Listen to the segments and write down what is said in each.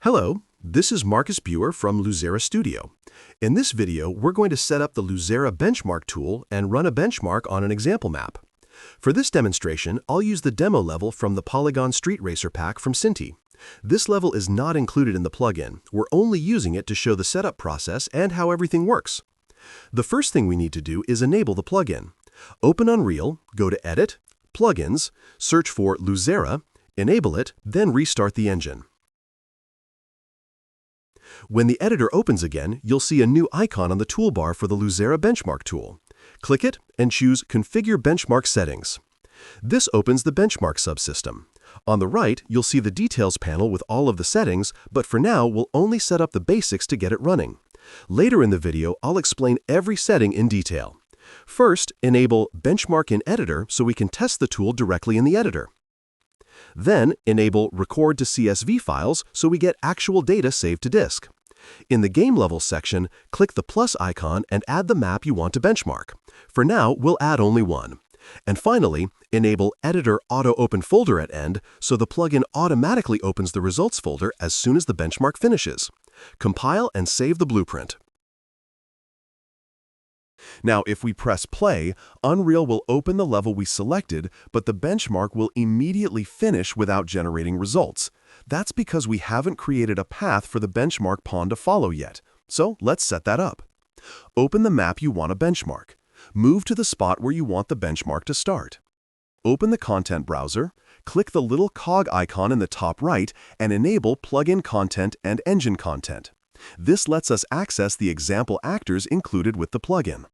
Hello, this is Marcus Buer from Luzera Studio. In this video, we're going to set up the Luzera Benchmark Tool and run a benchmark on an example map. For this demonstration, I'll use the demo level from the Polygon Street Racer pack from Cinti. This level is not included in the plugin. We're only using it to show the setup process and how everything works. The first thing we need to do is enable the plugin. Open Unreal, go to Edit, Plugins, search for Luzera, enable it, then restart the engine. When the editor opens again, you'll see a new icon on the toolbar for the Luzera Benchmark tool. Click it and choose Configure Benchmark Settings. This opens the benchmark subsystem. On the right, you'll see the Details panel with all of the settings, but for now, we'll only set up the basics to get it running. Later in the video, I'll explain every setting in detail. First, enable Benchmark in Editor so we can test the tool directly in the editor. Then, enable Record to CSV files so we get actual data saved to disk. In the Game Level section, click the plus icon and add the map you want to benchmark. For now, we'll add only one. And finally, enable Editor Auto Open Folder at End so the plugin automatically opens the results folder as soon as the benchmark finishes. Compile and save the blueprint. Now, if we press play, Unreal will open the level we selected, but the benchmark will immediately finish without generating results. That's because we haven't created a path for the benchmark pawn to follow yet. So let's set that up. Open the map you want to benchmark. Move to the spot where you want the benchmark to start. Open the content browser, click the little cog icon in the top right, and enable Plugin Content and Engine Content. This lets us access the example actors included with the plugin.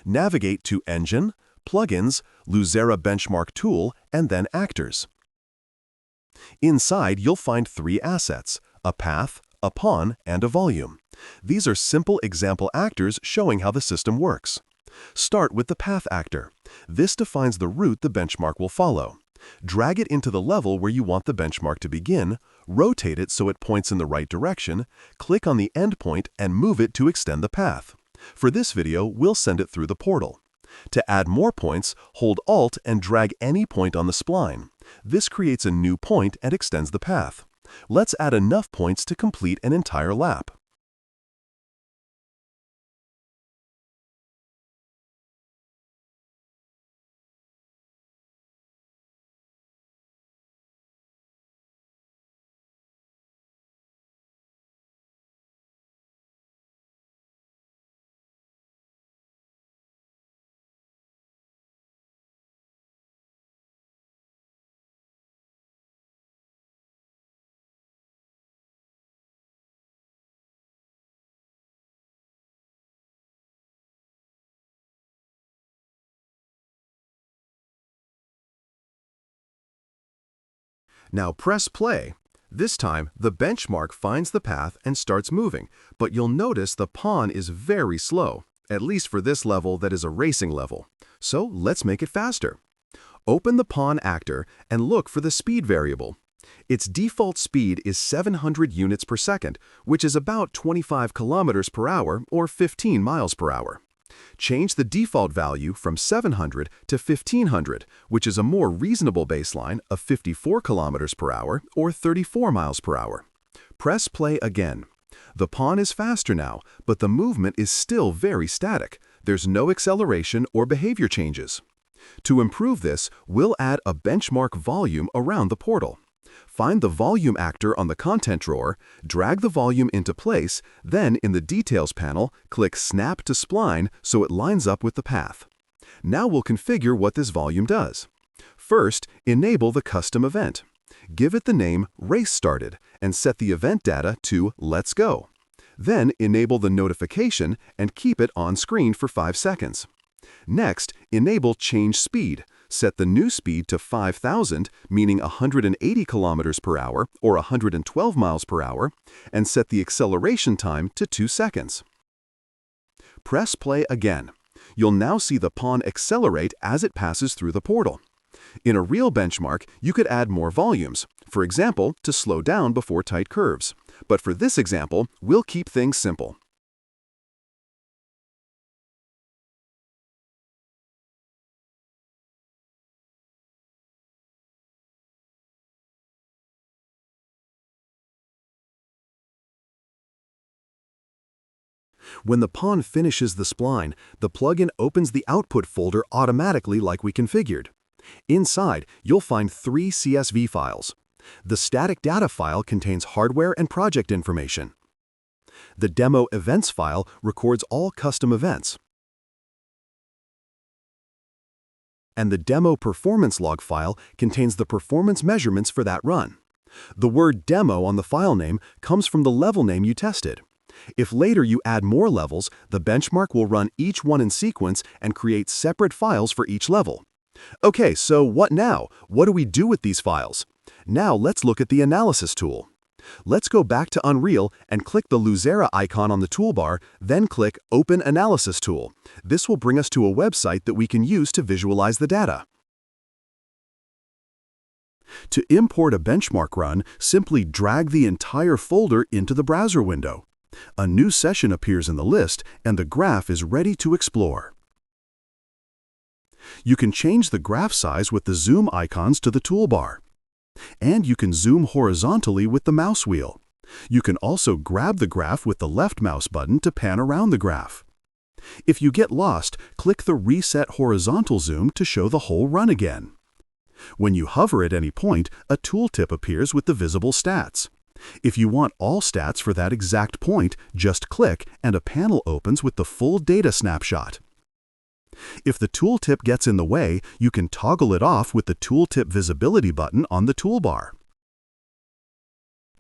Navigate to Engine, Plugins, Luzera Benchmark Tool, and then Actors. Inside, you'll find three assets: a path, a pawn, and a volume. These are simple example actors showing how the system works. Start with the path actor. This defines the route the benchmark will follow. Drag it into the level where you want the benchmark to begin, rotate it so it points in the right direction, click on the endpoint, and move it to extend the path. For this video, we'll send it through the portal. To add more points, hold Alt and drag any point on the spline. This creates a new point and extends the path. Let's add enough points to complete an entire lap. Now press play. This time, the benchmark finds the path and starts moving, but you'll notice the pawn is very slow, at least for this level that is a racing level. So let's make it faster. Open the pawn actor and look for the speed variable. Its default speed is 700 units per second, which is about 25 kilometers per hour or 15 miles per hour. Change the default value from 700 to 1500, which is a more reasonable baseline of 54 kilometers per hour or 34 miles per hour. Press play again. The pawn is faster now, but the movement is still very static. There's no acceleration or behavior changes. To improve this, we'll add a benchmark volume around the portal. Find the volume actor on the content drawer, drag the volume into place, then in the Details panel, click Snap to Spline so it lines up with the path. Now we'll configure what this volume does. First, enable the custom event. Give it the name Race Started and set the event data to Let's Go. Then enable the notification and keep it on screen for 5 seconds. Next, enable Change Speed. Set the new speed to 5,000, meaning 180 kilometers per hour or 112 miles per hour, and set the acceleration time to 2 seconds. Press play again. You'll now see the pawn accelerate as it passes through the portal. In a real benchmark, you could add more volumes, for example, to slow down before tight curves. But for this example, we'll keep things simple. When the pawn finishes the spline, the plugin opens the output folder automatically like we configured. Inside, you'll find 3 CSV files. The static data file contains hardware and project information. The demo events file records all custom events. And the demo performance log file contains the performance measurements for that run. The word demo on the file name comes from the level name you tested. If later you add more levels, the benchmark will run each one in sequence and create separate files for each level. Okay, so what now? What do we do with these files? Now let's look at the analysis tool. Let's go back to Unreal and click the Luzera icon on the toolbar, then click Open Analysis Tool. This will bring us to a website that we can use to visualize the data. To import a benchmark run, simply drag the entire folder into the browser window. A new session appears in the list, and the graph is ready to explore. You can change the graph size with the zoom icons to the toolbar. And you can zoom horizontally with the mouse wheel. You can also grab the graph with the left mouse button to pan around the graph. If you get lost, click the Reset Horizontal Zoom to show the whole run again. When you hover at any point, a tooltip appears with the visible stats. If you want all stats for that exact point, just click and a panel opens with the full data snapshot. If the tooltip gets in the way, you can toggle it off with the Tooltip Visibility button on the toolbar.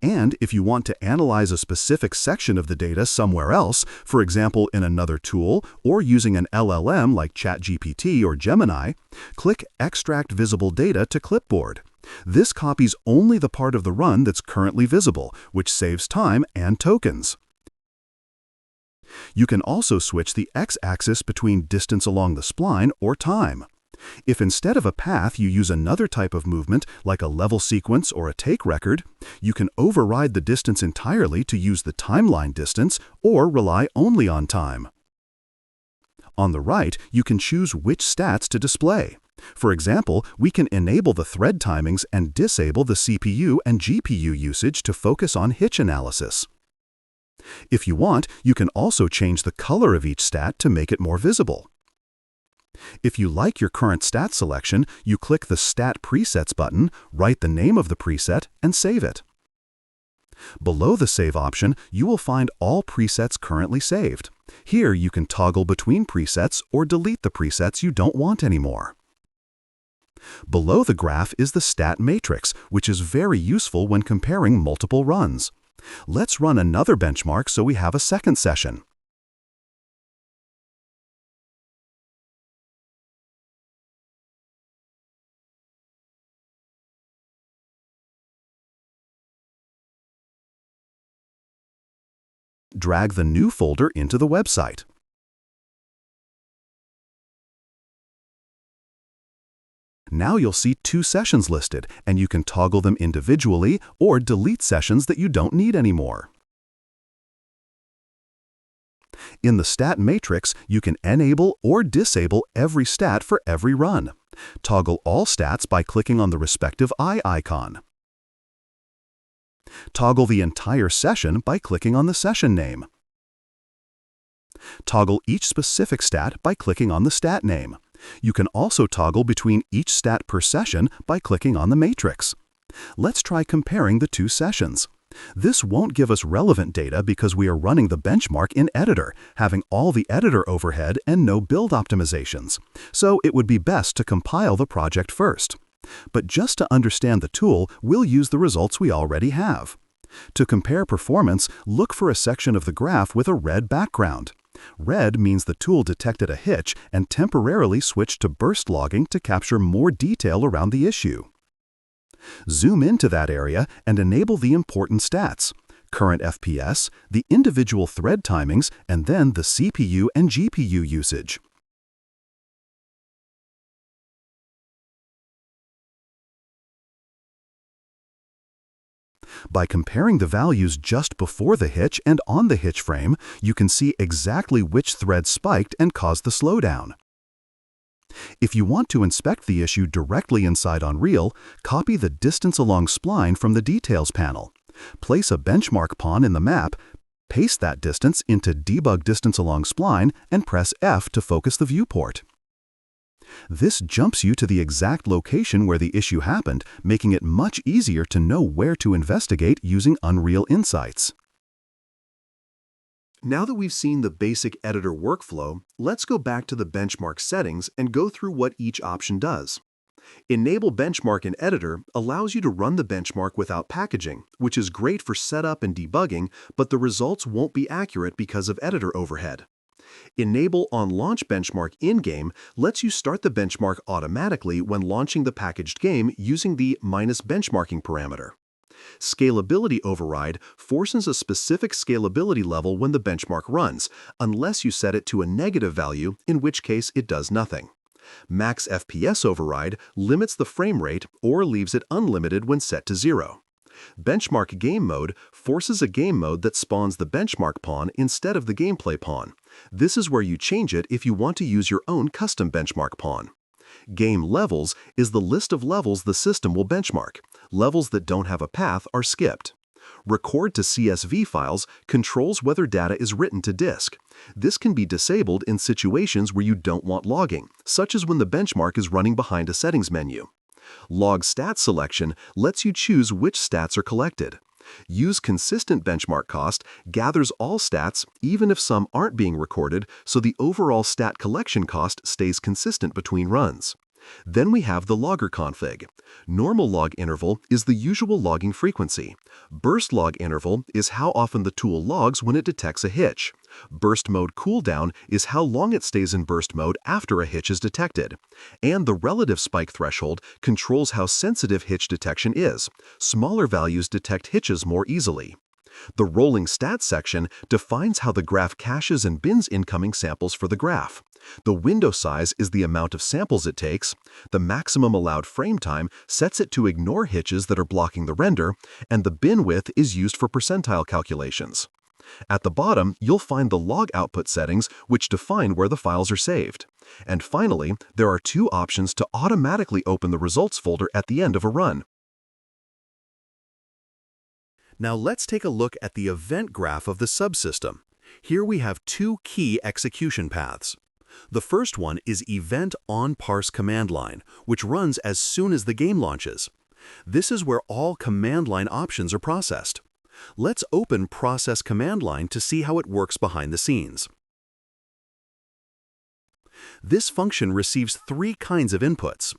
And if you want to analyze a specific section of the data somewhere else, for example in another tool or using an LLM like ChatGPT or Gemini, click Extract Visible Data to Clipboard. This copies only the part of the run that's currently visible, which saves time and tokens. You can also switch the x-axis between distance along the spline or time. If instead of a path you use another type of movement, like a level sequence or a take record, you can override the distance entirely to use the timeline distance or rely only on time. On the right, you can choose which stats to display. For example, we can enable the thread timings and disable the CPU and GPU usage to focus on hitch analysis. If you want, you can also change the color of each stat to make it more visible. If you like your current stat selection, you click the Stat Presets button, write the name of the preset, and save it. Below the Save option, you will find all presets currently saved. Here you can toggle between presets or delete the presets you don't want anymore. Below the graph is the stat matrix, which is very useful when comparing multiple runs. Let's run another benchmark so we have a second session. Drag the new folder into the website. Now you'll see 2 sessions listed, and you can toggle them individually or delete sessions that you don't need anymore. In the stat matrix, you can enable or disable every stat for every run. Toggle all stats by clicking on the respective eye icon. Toggle the entire session by clicking on the session name. Toggle each specific stat by clicking on the stat name. You can also toggle between each stat per session by clicking on the matrix. Let's try comparing the 2 sessions. This won't give us relevant data because we are running the benchmark in Editor, having all the editor overhead and no build optimizations. So it would be best to compile the project first. But just to understand the tool, we'll use the results we already have. To compare performance, look for a section of the graph with a red background. Red means the tool detected a hitch and temporarily switched to burst logging to capture more detail around the issue. Zoom into that area and enable the important stats: current FPS, the individual thread timings, and then the CPU and GPU usage. By comparing the values just before the hitch and on the hitch frame, you can see exactly which thread spiked and caused the slowdown. If you want to inspect the issue directly inside Unreal, copy the distance along spline from the Details panel. Place a benchmark pawn in the map, Paste that distance into Debug Distance Along Spline and press F to focus the viewport. This jumps you to the exact location where the issue happened, making it much easier to know where to investigate using Unreal Insights. Now that we've seen the basic editor workflow, let's go back to the benchmark settings and go through what each option does. Enable Benchmark in Editor allows you to run the benchmark without packaging, which is great for setup and debugging, but the results won't be accurate because of editor overhead. Enable On Launch Benchmark in-game lets you start the benchmark automatically when launching the packaged game using the -benchmarking parameter. Scalability Override forces a specific scalability level when the benchmark runs, unless you set it to a negative value, in which case it does nothing. Max FPS Override limits the frame rate or leaves it unlimited when set to 0. Benchmark Game Mode forces a game mode that spawns the benchmark pawn instead of the gameplay pawn. This is where you change it if you want to use your own custom benchmark pawn. Game Levels is the list of levels the system will benchmark. Levels that don't have a path are skipped. Record to CSV files controls whether data is written to disk. This can be disabled in situations where you don't want logging, such as when the benchmark is running behind a settings menu. Log Stat Selection lets you choose which stats are collected. Use Consistent Benchmark Cost gathers all stats even if some aren't being recorded, so the overall stat collection cost stays consistent between runs. Then we have the logger config. Normal log interval is the usual logging frequency. Burst log interval is how often the tool logs when it detects a hitch. Burst mode cooldown is how long it stays in burst mode after a hitch is detected. And the relative spike threshold controls how sensitive hitch detection is. Smaller values detect hitches more easily. The rolling stats section defines how the graph caches and bins incoming samples for the graph. The window size is the amount of samples it takes. The maximum allowed frame time sets it to ignore hitches that are blocking the render, and the bin width is used for percentile calculations. At the bottom, you'll find the log output settings, which define where the files are saved. And finally, there are two options to automatically open the results folder at the end of a run. Now let's take a look at the event graph of the subsystem. Here we have two key execution paths. The first one is Event on Parse command line, which runs as soon as the game launches. This is where all command line options are processed. Let's open Process command line to see how it works behind the scenes. This function receives three kinds of inputs.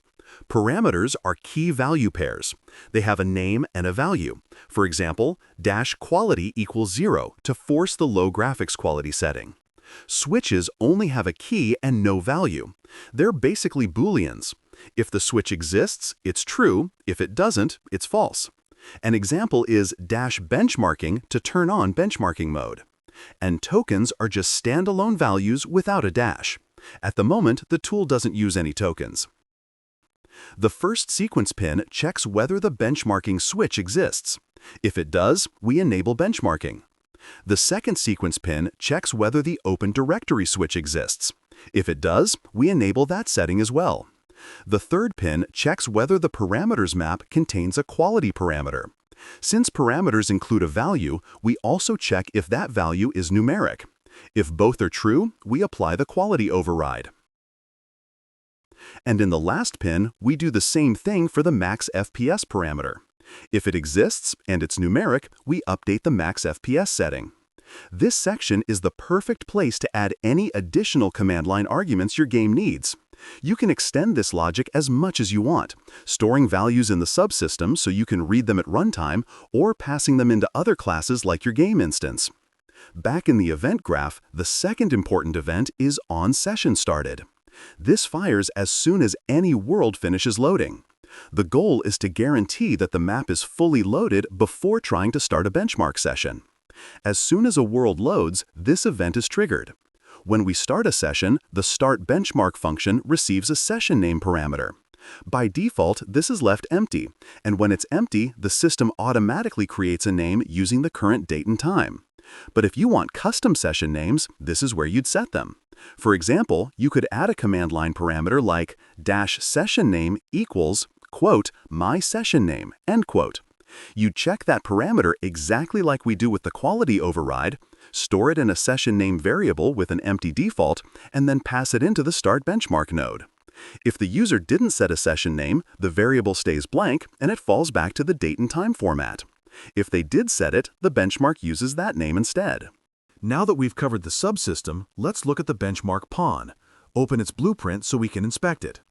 Parameters are key value pairs. They have a name and a value. For example, -quality equals 0 to force the low graphics quality setting. Switches only have a key and no value. They're basically Booleans. If the switch exists, it's true. If it doesn't, it's false. An example is -benchmarking to turn on benchmarking mode. And tokens are just standalone values without a dash. At the moment, the tool doesn't use any tokens. The first sequence pin checks whether the benchmarking switch exists. If it does, we enable benchmarking. The second sequence pin checks whether the Open Directory switch exists. If it does, we enable that setting as well. The third pin checks whether the parameters map contains a quality parameter. Since parameters include a value, we also check if that value is numeric. If both are true, we apply the quality override. And in the last pin, we do the same thing for the max FPS parameter. If it exists and it's numeric, we update the max FPS setting. This section is the perfect place to add any additional command line arguments your game needs. You can extend this logic as much as you want, storing values in the subsystem so you can read them at runtime, or passing them into other classes like your game instance. Back in the event graph, the second important event is onSessionStarted. This fires as soon as any world finishes loading. The goal is to guarantee that the map is fully loaded before trying to start a benchmark session. As soon as a world loads, this event is triggered. When we start a session, the start benchmark function receives a session name parameter. By default, this is left empty, and when it's empty, the system automatically creates a name using the current date and time. But if you want custom session names, this is where you'd set them. For example, you could add a command line parameter like -session name equals, quote, my session name, end quote. You check that parameter exactly like we do with the quality override, store it in a session name variable with an empty default, and then pass it into the Start Benchmark node. If the user didn't set a session name, the variable stays blank and it falls back to the date and time format. If they did set it, the benchmark uses that name instead. Now that we've covered the subsystem, let's look at the benchmark pawn. Open its blueprint so we can inspect it.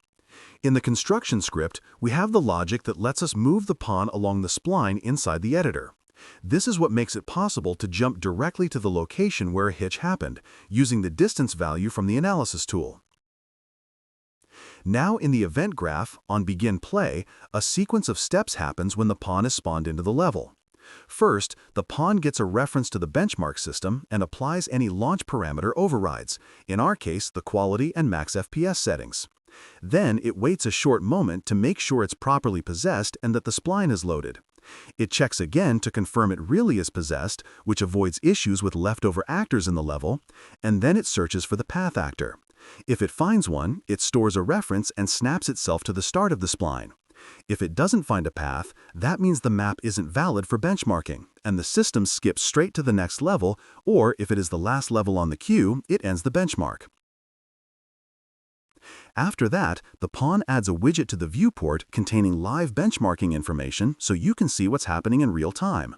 In the construction script, we have the logic that lets us move the pawn along the spline inside the editor. This is what makes it possible to jump directly to the location where a hitch happened, using the distance value from the analysis tool. Now in the event graph, on Begin Play, a sequence of steps happens when the pawn is spawned into the level. First, the pawn gets a reference to the benchmark system and applies any launch parameter overrides, in our case the quality and max FPS settings. Then it waits a short moment to make sure it's properly possessed and that the spline is loaded. It checks again to confirm it really is possessed, which avoids issues with leftover actors in the level, and then it searches for the path actor. If it finds one, it stores a reference and snaps itself to the start of the spline. If it doesn't find a path, that means the map isn't valid for benchmarking, and the system skips straight to the next level, or if it is the last level on the queue, it ends the benchmark. After that, the pawn adds a widget to the viewport containing live benchmarking information so you can see what's happening in real time.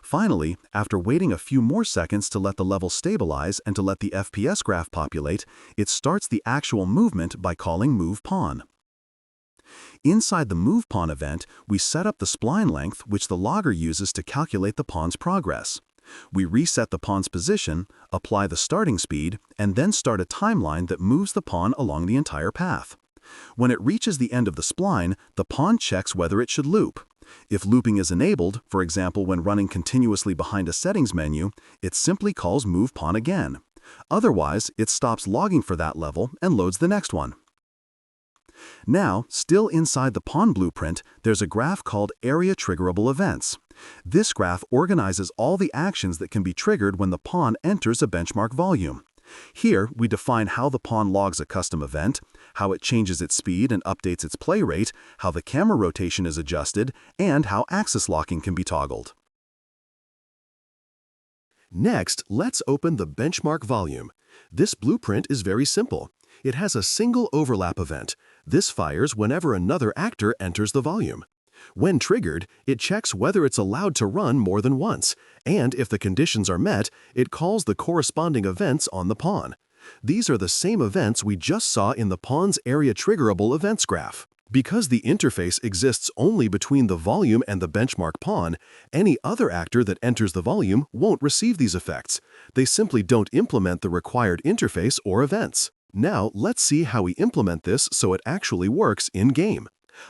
Finally, after waiting a few more seconds to let the level stabilize and to let the FPS graph populate, it starts the actual movement by calling Move Pawn. Inside the Move Pawn event, we set up the spline length, which the logger uses to calculate the pawn's progress. We reset the pawn's position, apply the starting speed, and then start a timeline that moves the pawn along the entire path. When it reaches the end of the spline, the pawn checks whether it should loop. If looping is enabled, for example when running continuously behind a settings menu, it simply calls Move Pawn again. Otherwise, it stops logging for that level and loads the next one. Now, still inside the pawn blueprint, there's a graph called Area Triggerable Events. This graph organizes all the actions that can be triggered when the pawn enters a benchmark volume. Here, we define how the pawn logs a custom event, how it changes its speed and updates its play rate, how the camera rotation is adjusted, and how axis locking can be toggled. Next, let's open the benchmark volume. This blueprint is very simple. It has a single overlap event. This fires whenever another actor enters the volume. When triggered, it checks whether it's allowed to run more than once, and if the conditions are met, it calls the corresponding events on the pawn. These are the same events we just saw in the pawn's Area Triggerable Events graph. Because the interface exists only between the volume and the benchmark pawn, any other actor that enters the volume won't receive these effects. They simply don't implement the required interface or events. Now, let's see how we implement this so it actually works in-game.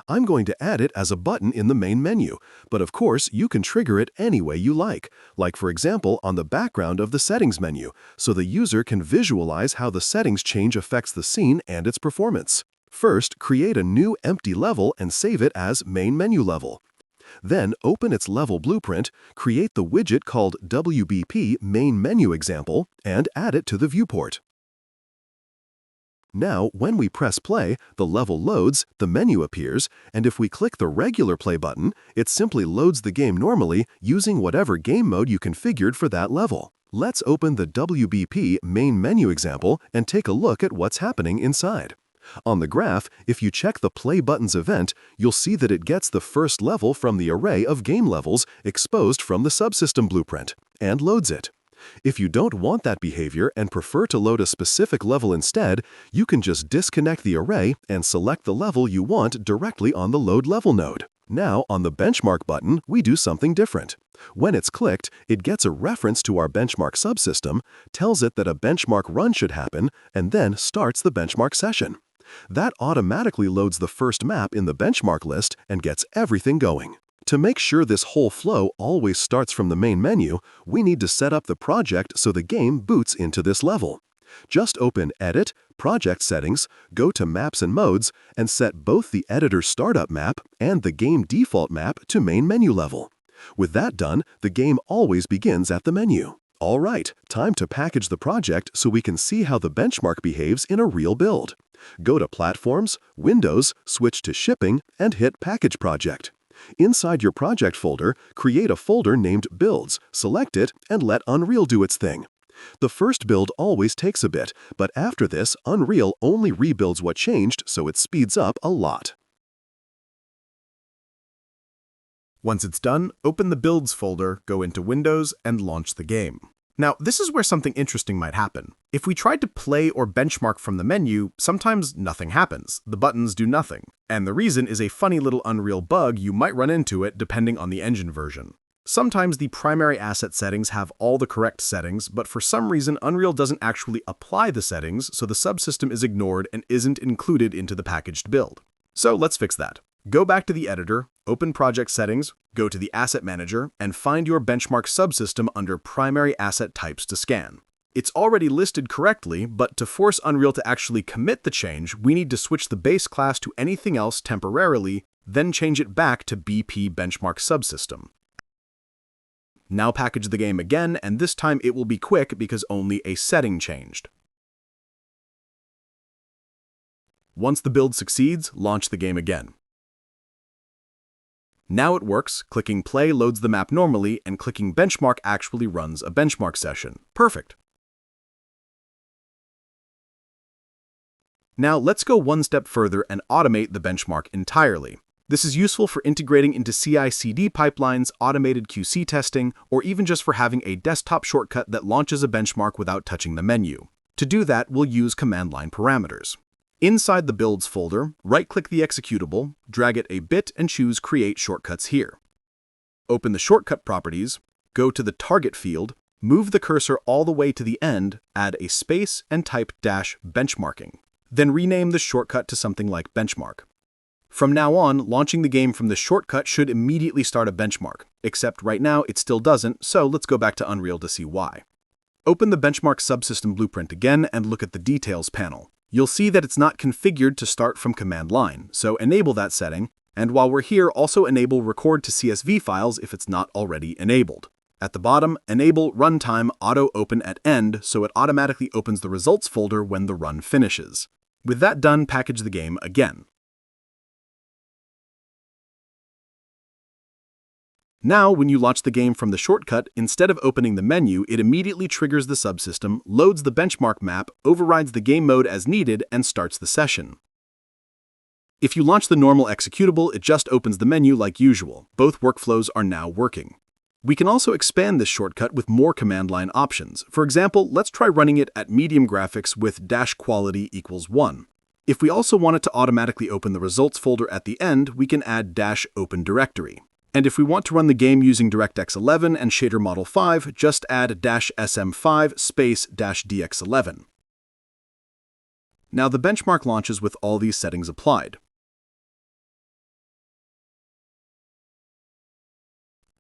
I'm going to add it as a button in the main menu, but of course you can trigger it any way you like for example on the background of the settings menu, so the user can visualize how the settings change affects the scene and its performance. First, create a new empty level and save it as Main Menu Level. Then open its level blueprint, create the widget called WBP Main Menu Example, and add it to the viewport. Now, when we press play, the level loads, the menu appears, and if we click the regular play button, it simply loads the game normally using whatever game mode you configured for that level. Let's open the WBP main menu example and take a look at what's happening inside. On the graph, if you check the Play Buttons event, you'll see that it gets the first level from the array of game levels exposed from the subsystem blueprint, and loads it. If you don't want that behavior and prefer to load a specific level instead, you can just disconnect the array and select the level you want directly on the Load Level node. Now, on the Benchmark button, we do something different. When it's clicked, it gets a reference to our benchmark subsystem, tells it that a benchmark run should happen, and then starts the benchmark session. That automatically loads the first map in the benchmark list and gets everything going. To make sure this whole flow always starts from the main menu, we need to set up the project so the game boots into this level. Just open Edit, Project Settings, go to Maps and Modes, and set both the editor startup map and the game default map to main menu level. With that done, the game always begins at the menu. All right, time to package the project so we can see how the benchmark behaves in a real build. Go to Platforms, Windows, switch to Shipping, and hit Package Project. Inside your project folder, create a folder named Builds, select it, and let Unreal do its thing. The first build always takes a bit, but after this, Unreal only rebuilds what changed, so it speeds up a lot. Once it's done, open the Builds folder, go into Windows, and launch the game. Now, this is where something interesting might happen. If we tried to play or benchmark from the menu, sometimes nothing happens. The buttons do nothing. And the reason is a funny little Unreal bug you might run into it depending on the engine version. Sometimes the primary asset settings have all the correct settings, but for some reason Unreal doesn't actually apply the settings, so the subsystem is ignored and isn't included into the packaged build. So let's fix that. Go back to the editor, open Project Settings, go to the Asset Manager, and find your benchmark subsystem under Primary Asset Types to scan. It's already listed correctly, but to force Unreal to actually commit the change, we need to switch the base class to anything else temporarily, then change it back to BP Benchmark Subsystem. Now package the game again, and this time it will be quick because only a setting changed. Once the build succeeds, launch the game again. Now it works. Clicking play loads the map normally, and clicking benchmark actually runs a benchmark session. Perfect. Now let's go one step further and automate the benchmark entirely. This is useful for integrating into CI/CD pipelines, automated QC testing, or even just for having a desktop shortcut that launches a benchmark without touching the menu. To do that, we'll use command line parameters. Inside the Builds folder, right-click the executable, drag it a bit, and choose Create Shortcuts here. Open the shortcut properties, go to the Target field, move the cursor all the way to the end, add a space, and type -benchmarking. Then rename the shortcut to something like benchmark. From now on, launching the game from the shortcut should immediately start a benchmark, except right now it still doesn't, so let's go back to Unreal to see why. Open the benchmark subsystem blueprint again and look at the Details panel. You'll see that it's not configured to start from command line, so enable that setting, and while we're here, also enable record to CSV files if it's not already enabled. At the bottom, enable runtime auto open at end so it automatically opens the results folder when the run finishes. With that done, package the game again. Now, when you launch the game from the shortcut, instead of opening the menu, it immediately triggers the subsystem, loads the benchmark map, overrides the game mode as needed, and starts the session. If you launch the normal executable, it just opens the menu like usual. Both workflows are now working. We can also expand this shortcut with more command line options. For example, let's try running it at medium graphics with -quality = 1. If we also want it to automatically open the results folder at the end, we can add -open directory. And if we want to run the game using DirectX 11 and Shader Model 5, just add -sm5 space -dx11. Now the benchmark launches with all these settings applied.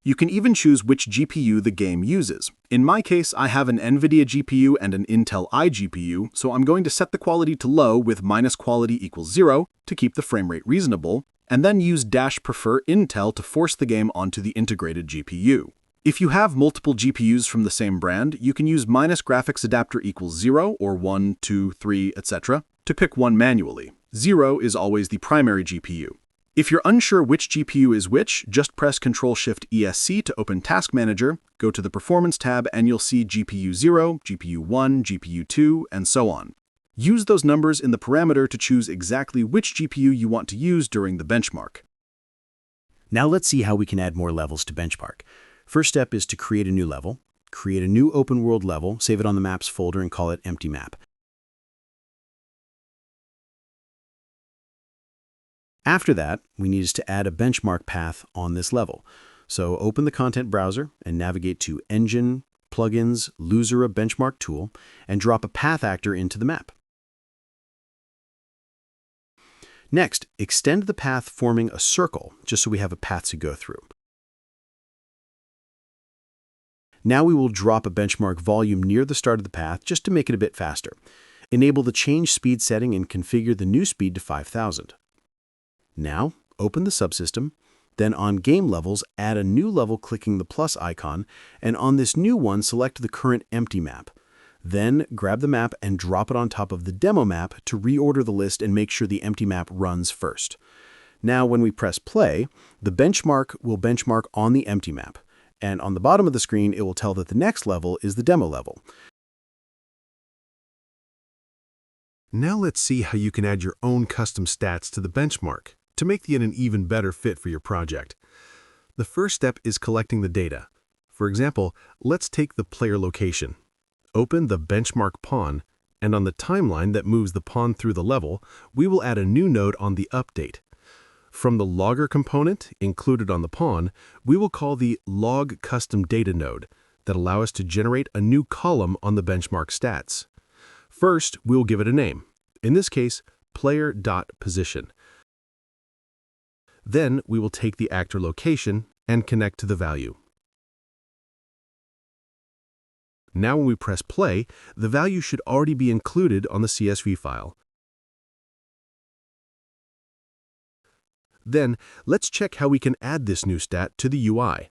You can even choose which GPU the game uses. In my case, I have an NVIDIA GPU and an Intel iGPU, so I'm going to set the quality to low with -quality = 0 to keep the frame rate reasonable, and then use -prefer Intel to force the game onto the integrated GPU. If you have multiple GPUs from the same brand, you can use -graphics adapter = 0 or 1, 2, 3, etc. to pick one manually. 0 is always the primary GPU. If you're unsure which GPU is which, just press Ctrl-Shift-ESC to open Task Manager, go to the Performance tab, and you'll see GPU 0, GPU 1, GPU 2, and so on. Use those numbers in the parameter to choose exactly which GPU you want to use during the benchmark. Now let's see how we can add more levels to benchmark. First step is to create a new level. Create a new open world level, save it on the Maps folder, and call it Empty Map. After that, we need to add a benchmark path on this level. So open the content browser and navigate to Engine, Plugins, Luzera Benchmark Tool, and drop a path actor into the map. Next, extend the path forming a circle, just so we have a path to go through. Now we will drop a benchmark volume near the start of the path just to make it a bit faster. Enable the change speed setting and configure the new speed to 5000. Now, open the subsystem, then on Game Levels, add a new level clicking the plus icon, and on this new one, select the current empty map. Then, grab the map and drop it on top of the demo map to reorder the list and make sure the empty map runs first. Now, when we press play, the benchmark will benchmark on the empty map. And on the bottom of the screen, it will tell that the next level is the demo level. Now let's see how you can add your own custom stats to the benchmark to make it an even better fit for your project. The first step is collecting the data. For example, let's take the player location. Open the benchmark pawn, and on the timeline that moves the pawn through the level, we will add a new node on the update. From the logger component included on the pawn, we will call the log custom data node that allow us to generate a new column on the benchmark stats. First, we'll give it a name. In this case, player.position. Then we will take the actor location and connect to the value. Now when we press play, the value should already be included on the CSV file. Then, let's check how we can add this new stat to the UI.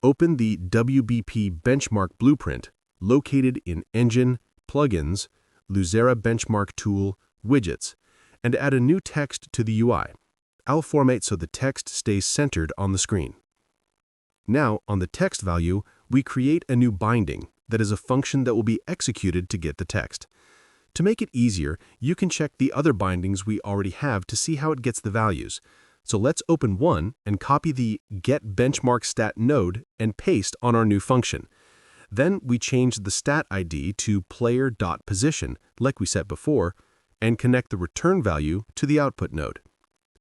Open the WBP Benchmark Blueprint located in Engine, Plugins, Luzera Benchmark Tool, Widgets, and add a new text to the UI. I'll format so the text stays centered on the screen. Now, on the text value, we create a new binding that is a function that will be executed to get the text. To make it easier, you can check the other bindings we already have to see how it gets the values. So let's open one and copy the getBenchmarkStat node and paste on our new function. Then we change the stat ID to player.position, like we set before, and connect the return value to the output node.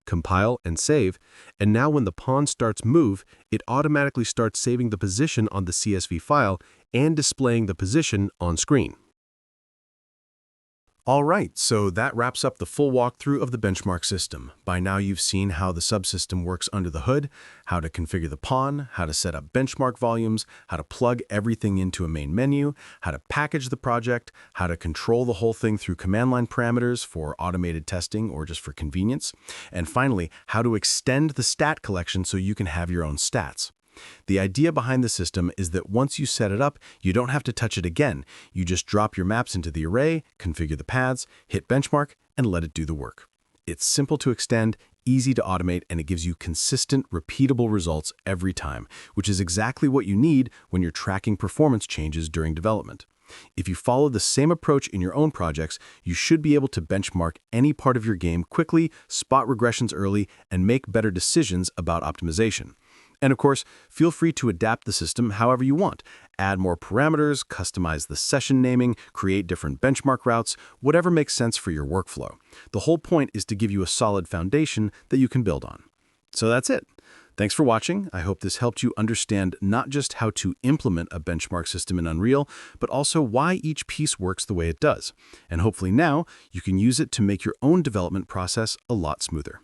Compile and save, and now when the pawn starts move, it automatically starts saving the position on the CSV file and displaying the position on screen. All right, so that wraps up the full walkthrough of the benchmark system. By now you've seen how the subsystem works under the hood, how to configure the pawn, how to set up benchmark volumes, how to plug everything into a main menu, how to package the project, how to control the whole thing through command line parameters for automated testing or just for convenience, and finally, how to extend the stat collection so you can have your own stats. The idea behind the system is that once you set it up, you don't have to touch it again. You just drop your maps into the array, configure the paths, hit benchmark, and let it do the work. It's simple to extend, easy to automate, and it gives you consistent, repeatable results every time, which is exactly what you need when you're tracking performance changes during development. If you follow the same approach in your own projects, you should be able to benchmark any part of your game quickly, spot regressions early, and make better decisions about optimization. And of course, feel free to adapt the system however you want. Add more parameters, customize the session naming, create different benchmark routes, whatever makes sense for your workflow. The whole point is to give you a solid foundation that you can build on. So that's it. Thanks for watching. I hope this helped you understand not just how to implement a benchmark system in Unreal, but also why each piece works the way it does. And hopefully now you can use it to make your own development process a lot smoother.